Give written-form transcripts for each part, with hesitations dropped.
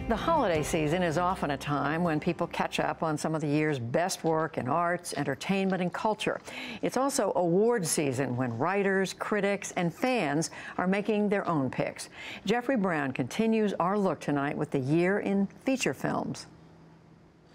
The holiday season is often a time when people catch up on some of the year's best work in arts, entertainment, and culture. It's also award season when writers, critics, and fans are making their own picks. Jeffrey Brown continues our look tonight with the year in feature films.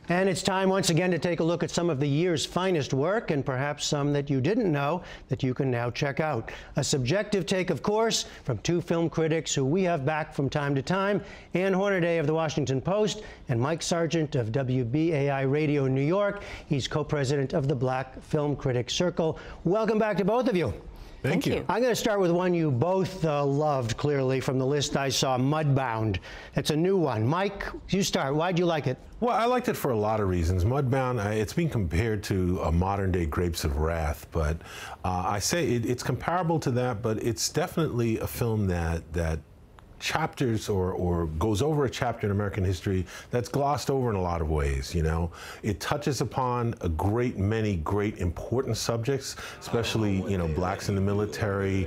And it's time once again to take a look at some of the year's finest work, and perhaps some that you didn't know that you can now check out. A subjective take, of course, from two film critics who we have back from time to time, Ann Hornaday of The Washington Post and Mike Sargent of WBAI Radio New York. He's co-president of the Black Film Critics Circle. Welcome back to both of you. Thank you. I'm going to start with one you both loved, clearly, from the list I saw, Mudbound. It's a new one. Mike, you start. Why'd you like it? Well, I liked it for a lot of reasons. Mudbound, it's been compared to a modern-day Grapes of Wrath, but I say it's comparable to that, but it's definitely a film that chapters or goes over a chapter in American history that's glossed over in a lot of ways, you know. It touches upon a great many great important subjects, especially, you know, blacks in the military,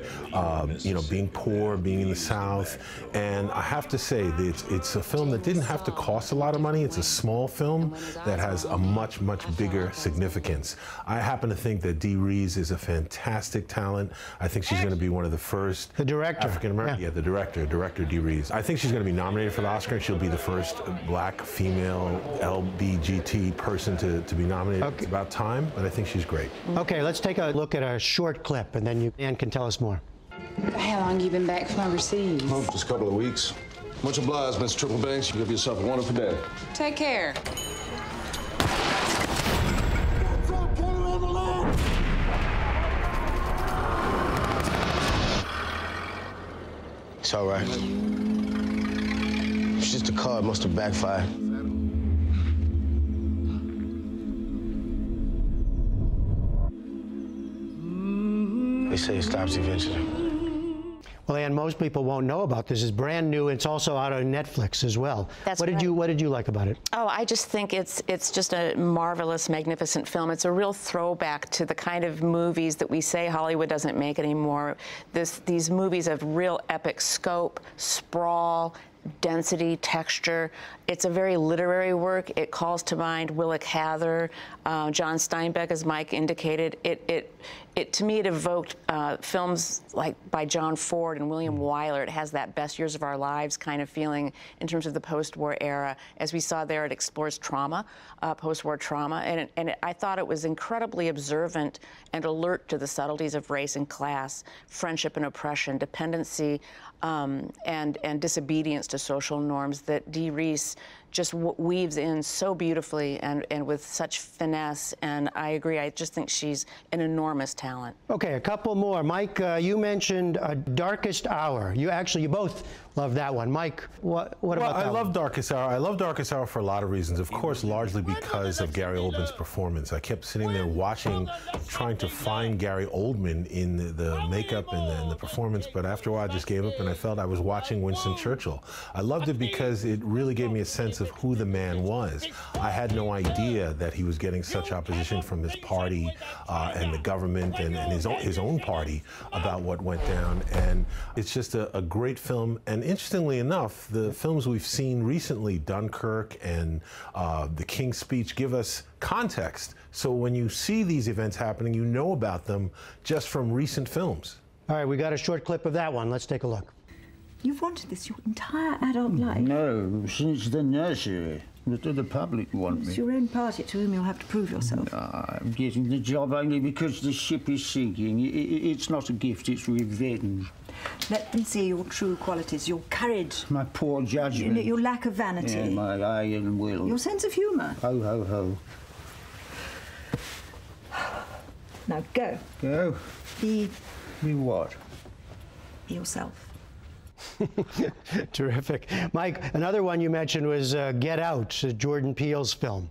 you know, being poor, being in the South. And I have to say that it's a film that didn't have to cost a lot of money. It's a small film that has a much, much bigger significance. I happen to think that Dee Rees is a fantastic talent. I think she's going to be one of the first African-American, the director Dee Rees. I think she's going to be nominated for the Oscar, and she'll be the first black female LBGT person to be nominated. Okay. It's about time, but I think she's great. Okay, let's take a look at a short clip, and then Ann can tell us more. How long you been back from overseas? Oh, just a couple of weeks. Much obliged, Miss Triple-Banks. You give yourself a wonderful day. Take care. It's all right. It's just a car. It must have backfired. They say it stops eventually. Well, Ann, most people won't know about this. It's brand new. It's also out on Netflix as well. That's what did you like about it? Oh, I just think it's just a marvelous, magnificent film. It's a real throwback to the kind of movies that we say Hollywood doesn't make anymore. These movies of real epic scope, sprawl, density, texture. It's a very literary work. It calls to mind Willa Cather, John Steinbeck, as Mike indicated. It to me, it evoked films like by John Ford and William Wyler. It has that best years of our lives kind of feeling in terms of the post-war era. As we saw there, it explores trauma, post-war trauma, and I thought it was incredibly observant and alert to the subtleties of race and class, friendship and oppression, dependency, and disobedience to social norms that Dee Rees just weaves in so beautifully and with such finesse. And I agree, I just think she's an enormous talent. Okay, a couple more. Mike, you mentioned Darkest Hour. You both love that one. Mike, what about that one? I love Darkest Hour. I love Darkest Hour for a lot of reasons. Of course, largely because of Gary Oldman's performance. I kept sitting there watching, trying to find Gary Oldman in the makeup and the performance, but after a while I just gave up and I felt I was watching Winston Churchill. I loved it because it really gave me a sense of who the man was. I had no idea that he was getting such opposition from his party and the government and his own party about what went down. And it's just a great film. And interestingly enough, the films we've seen recently, Dunkirk and The King's Speech, give us context. So when you see these events happening, you know about them just from recent films. All right, we got a short clip of that one. Let's take a look. You've wanted this your entire adult life? No, since the nursery. The public want me. It's your own party to whom you'll have to prove yourself. I'm getting the job only because the ship is sinking. It's not a gift, it's revenge. Let them see your true qualities, your courage. My poor judgment. Your lack of vanity. Yeah, my iron will. Your sense of humour. Ho, ho, ho. Now go. Go? Be what? Be yourself. Terrific. Mike, another one you mentioned was Get Out, Jordan Peele's film.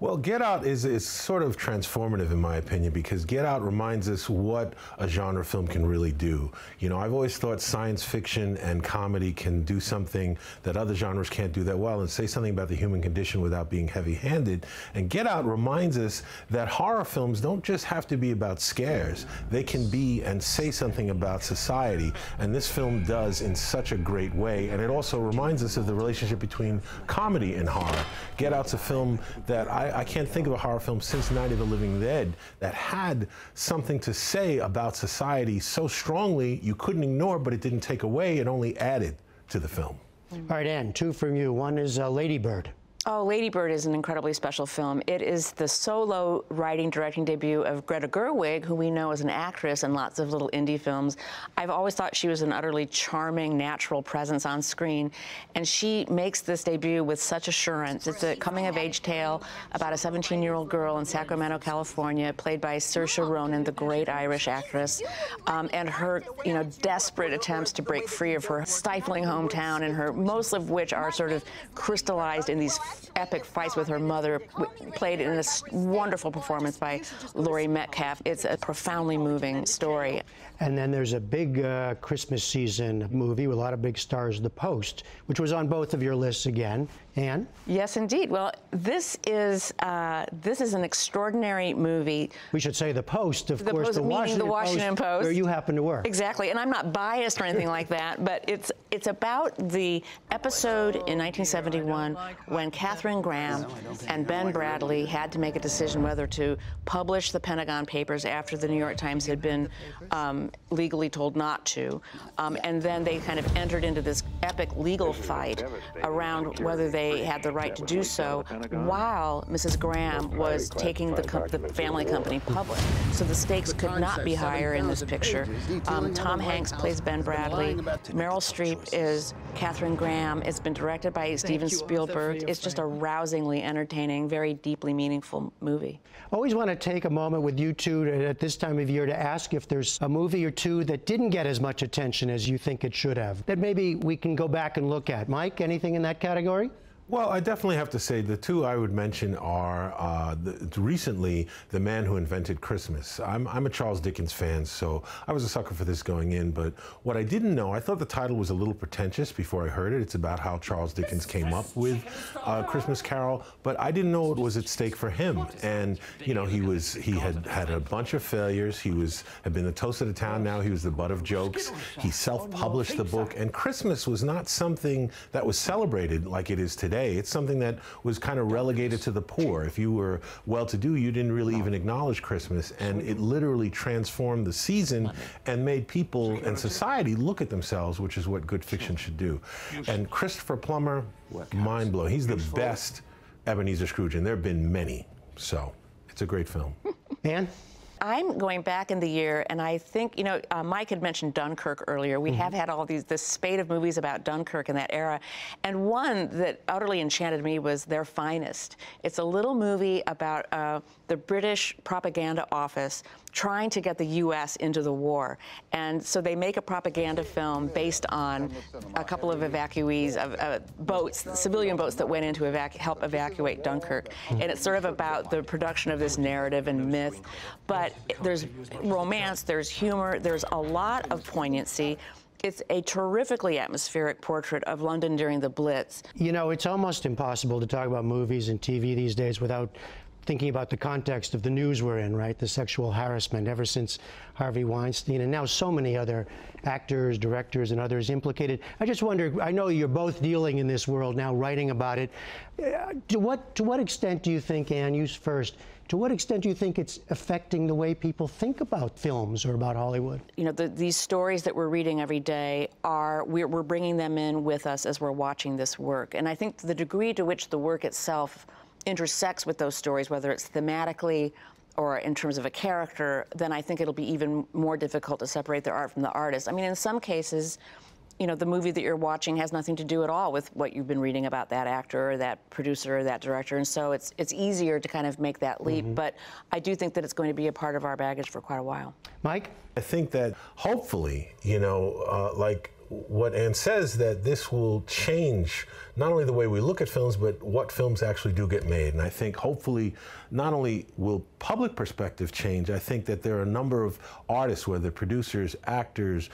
Well, Get Out is sort of transformative in my opinion, because Get Out reminds us what a genre film can really do. You know, I've always thought science fiction and comedy can do something that other genres can't do that well, and say something about the human condition without being heavy-handed. And Get Out reminds us that horror films don't just have to be about scares. They can be and say something about society, and this film does in such a great way. And it also reminds us of the relationship between comedy and horror. Get Out's a film that I can't think of a horror film since Night of the Living Dead that had something to say about society so strongly you couldn't ignore, but it didn't take away, it only added to the film. All right, Ann, two from you. One is Lady Bird. Oh, Lady Bird is an incredibly special film. It is the solo writing, directing debut of Greta Gerwig, who we know as an actress in lots of little indie films. I've always thought she was an utterly charming, natural presence on screen, and she makes this debut with such assurance. It's a coming-of-age tale about a 17-year-old girl in Sacramento, California, played by Saoirse Ronan, the great Irish actress, and her, desperate attempts to break free of her stifling hometown, and her, most of which are sort of crystallized in these epic fights with her mother, played in this wonderful performance by Laurie Metcalf. It's a profoundly moving story. And then there's a big Christmas season movie with a lot of big stars, The Post, which was on both of your lists again. Ann? Yes, indeed. Well, this is an extraordinary movie. We should say The Post, of course, Post, the Washington Post, where you happen to work. Exactly, and I'm not biased or anything like that, but it's about the episode in 1971 when Katharine Graham and Ben Bradlee had to make a decision whether to publish the Pentagon Papers after the New York Times had been legally told not to, and then they kind of entered into this epic legal fight around whether they had the right to do so while Mrs. Graham was taking the family company public. So the stakes could not be higher in this picture. Tom Hanks plays Ben Bradlee. Meryl Streep is Katharine Graham. It's been directed by Steven Spielberg. It's just a rousingly entertaining, very deeply meaningful movie. Always want to take a moment with you two at this time of year to ask if there's a movie or two that didn't get as much attention as you think it should have, that maybe we can go back and look at. Mike, anything in that category? Well, I definitely have to say the two I would mention are recently The Man Who Invented Christmas. I'm a Charles Dickens fan, so I was a sucker for this going in, but what I didn't know, I thought the title was a little pretentious before I heard it. It's about how Charles Dickens came up with Christmas Carol, but I didn't know it was at stake for him. And, he had a bunch of failures. He had been the toast of the town, now he was the butt of jokes. He self-published the book, and Christmas was not something that was celebrated like it is today. It's something that was kind of relegated to the poor. If you were well-to-do, you didn't really even acknowledge Christmas, and it literally transformed the season and made people and society look at themselves, which is what good fiction should do. And Christopher Plummer, mind-blowing. He's the best Ebenezer Scrooge, and there have been many, so it's a great film. Ann? I'm going back in the year, and I think, Mike had mentioned Dunkirk earlier. We have had this spate of movies about Dunkirk in that era, and one that utterly enchanted me was Their Finest. It's a little movie about the British propaganda office trying to get the U.S. into the war. And so they make a propaganda film based on a couple of evacuees of boats, civilian boats that went in to help evacuate Dunkirk. And it's sort of about the production of this narrative and myth. But there's romance, there's humor, there's a lot of poignancy. It's a terrifically atmospheric portrait of London during the Blitz. It's almost impossible to talk about movies and TV these days without thinking about the context of the news we're in, right? The sexual harassment ever since Harvey Weinstein, and now so many other actors, directors, and others implicated. I just wonder, I know you're both dealing in this world now, writing about it. To what extent do you think, Ann, you first, to what extent do you think it's affecting the way people think about films or about Hollywood? These stories that we're reading every day we're bringing them in with us as we're watching this work. And I think the degree to which the work itself intersects with those stories, whether it's thematically or in terms of a character, then I think it'll be even more difficult to separate the art from the artist. I mean, in some cases, the movie that you're watching has nothing to do at all with what you've been reading about that actor or that producer or that director, and so it's easier to kind of make that leap. But I do think that it's going to be a part of our baggage for quite a while. Mike? I think that hopefully, like what Ann says, that this will change not only the way we look at films, but what films actually do get made. And I think hopefully not only will public perspective change, I think that there are a number of artists, whether producers, actors,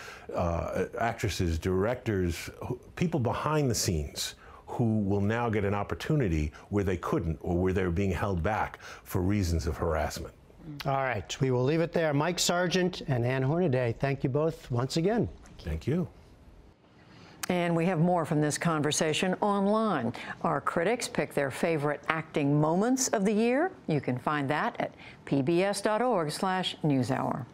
actresses, directors, people behind the scenes, who will now get an opportunity where they couldn't, or where they're being held back for reasons of harassment. All right, we will leave it there. Mike Sargent and Ann Hornaday, thank you both once again. Thank you. And we have more from this conversation online. Our critics pick their favorite acting moments of the year. You can find that at pbs.org/newshour.